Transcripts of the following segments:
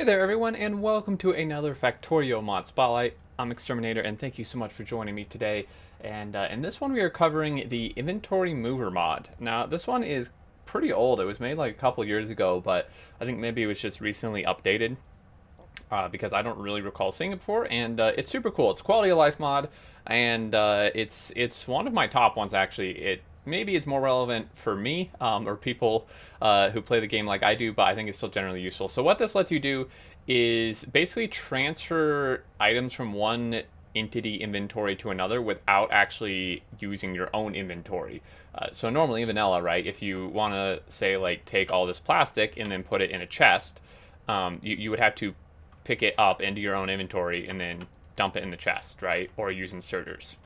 Hey there everyone, and welcome to another Factorio mod spotlight. I'm Exterminator, and thank you so much for joining me today. And in this one we are covering the Inventory Mover mod. Now this one is pretty old. It was made like a couple years ago, but I think maybe it was just recently updated because I don't really recall seeing it before. And it's super cool. It's a quality of life mod, and it's one of my top ones actually. It maybe it's more relevant for me or people who play the game like I do, but I think it's still generally useful. So what this lets you do is basically transfer items from one entity inventory to another without actually using your own inventory. So normally in vanilla, right, if you want to say like take all this plastic and then put it in a chest, you would have to pick it up into your own inventory and then dump it in the chest, right, or use inserters.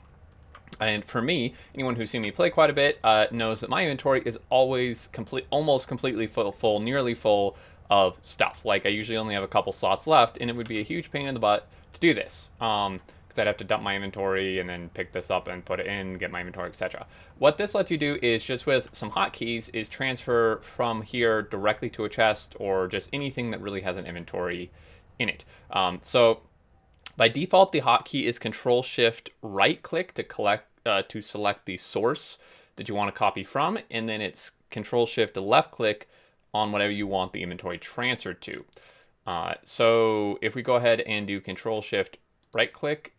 And for me, anyone who's seen me play quite a bit knows that my inventory is always almost completely full, nearly full of stuff. Like I usually only have a couple slots left, and it would be a huge pain in the butt to do this. Because I'd have to dump my inventory and then pick this up and put it in, get my inventory, etc. What this lets you do is just with some hotkeys is transfer from here directly to a chest or just anything that really has an inventory in it. So by default, the hotkey is Control Shift right click to select the source that you want to copy from, and then it's Control Shift left click on whatever you want the inventory transferred to. So if we go ahead and do Control Shift right click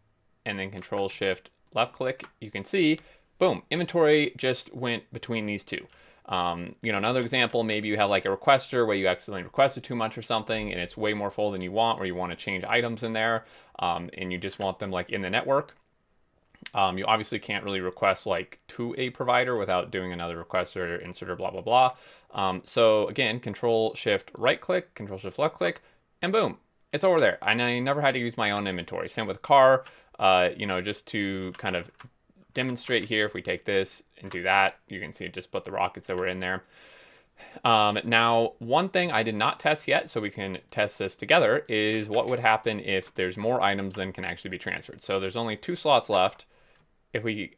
and then Control Shift left click, you can see, boom, inventory just went between these two. Another example, maybe you have like a requester where you accidentally requested too much or something and it's way more full than you want, or you want to change items in there and you just want them like in the network. You obviously can't really request like to a provider without doing another requester, inserter, blah, blah, blah. So again, Control Shift right click, Control Shift left click, and boom, it's over there. And I never had to use my own inventory. Same with car, just to kind of demonstrate here, if we take this and do that, you can see just put the rockets that were in there. Now, one thing I did not test yet, so we can test this together, is what would happen if there's more items than can actually be transferred. So there's only 2 slots left. If we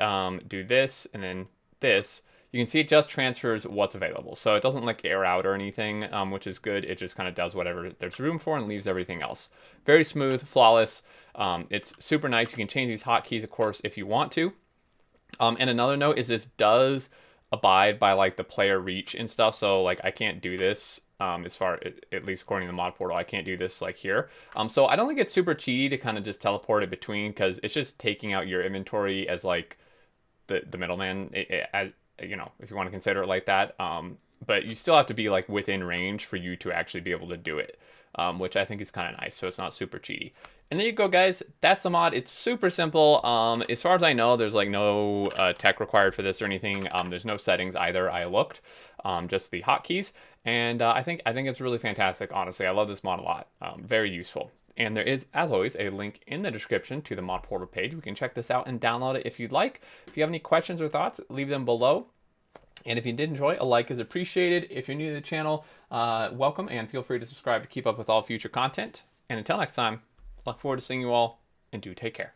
do this and then this, you can see it just transfers what's available. So it doesn't like air out or anything, which is good. It just kind of does whatever there's room for and leaves everything else. Very smooth, flawless. It's super nice. You can change these hotkeys, of course, if you want to. And another note is this does abide by like the player reach and stuff. So like I can't do this as far, at least according to the mod portal, I can't do this like here. So I don't think it's super cheaty to kind of just teleport it between, because it's just taking out your inventory as like the middleman, if you want to consider it like that. But you still have to be like within range for you to actually be able to do it, which I think is kind of nice. So it's not super cheaty. And there you go, guys. That's the mod. It's super simple. As far as I know, there's like no tech required for this or anything. There's no settings either. I looked, just the hotkeys, and I think it's really fantastic. Honestly, I love this mod a lot. Very useful. And there is, as always, a link in the description to the mod portal page. We can check this out and download it if you'd like. If you have any questions or thoughts, leave them below. And if you did enjoy, a like is appreciated. If you're new to the channel, welcome, and feel free to subscribe to keep up with all future content. And until next time, I look forward to seeing you all, and do take care.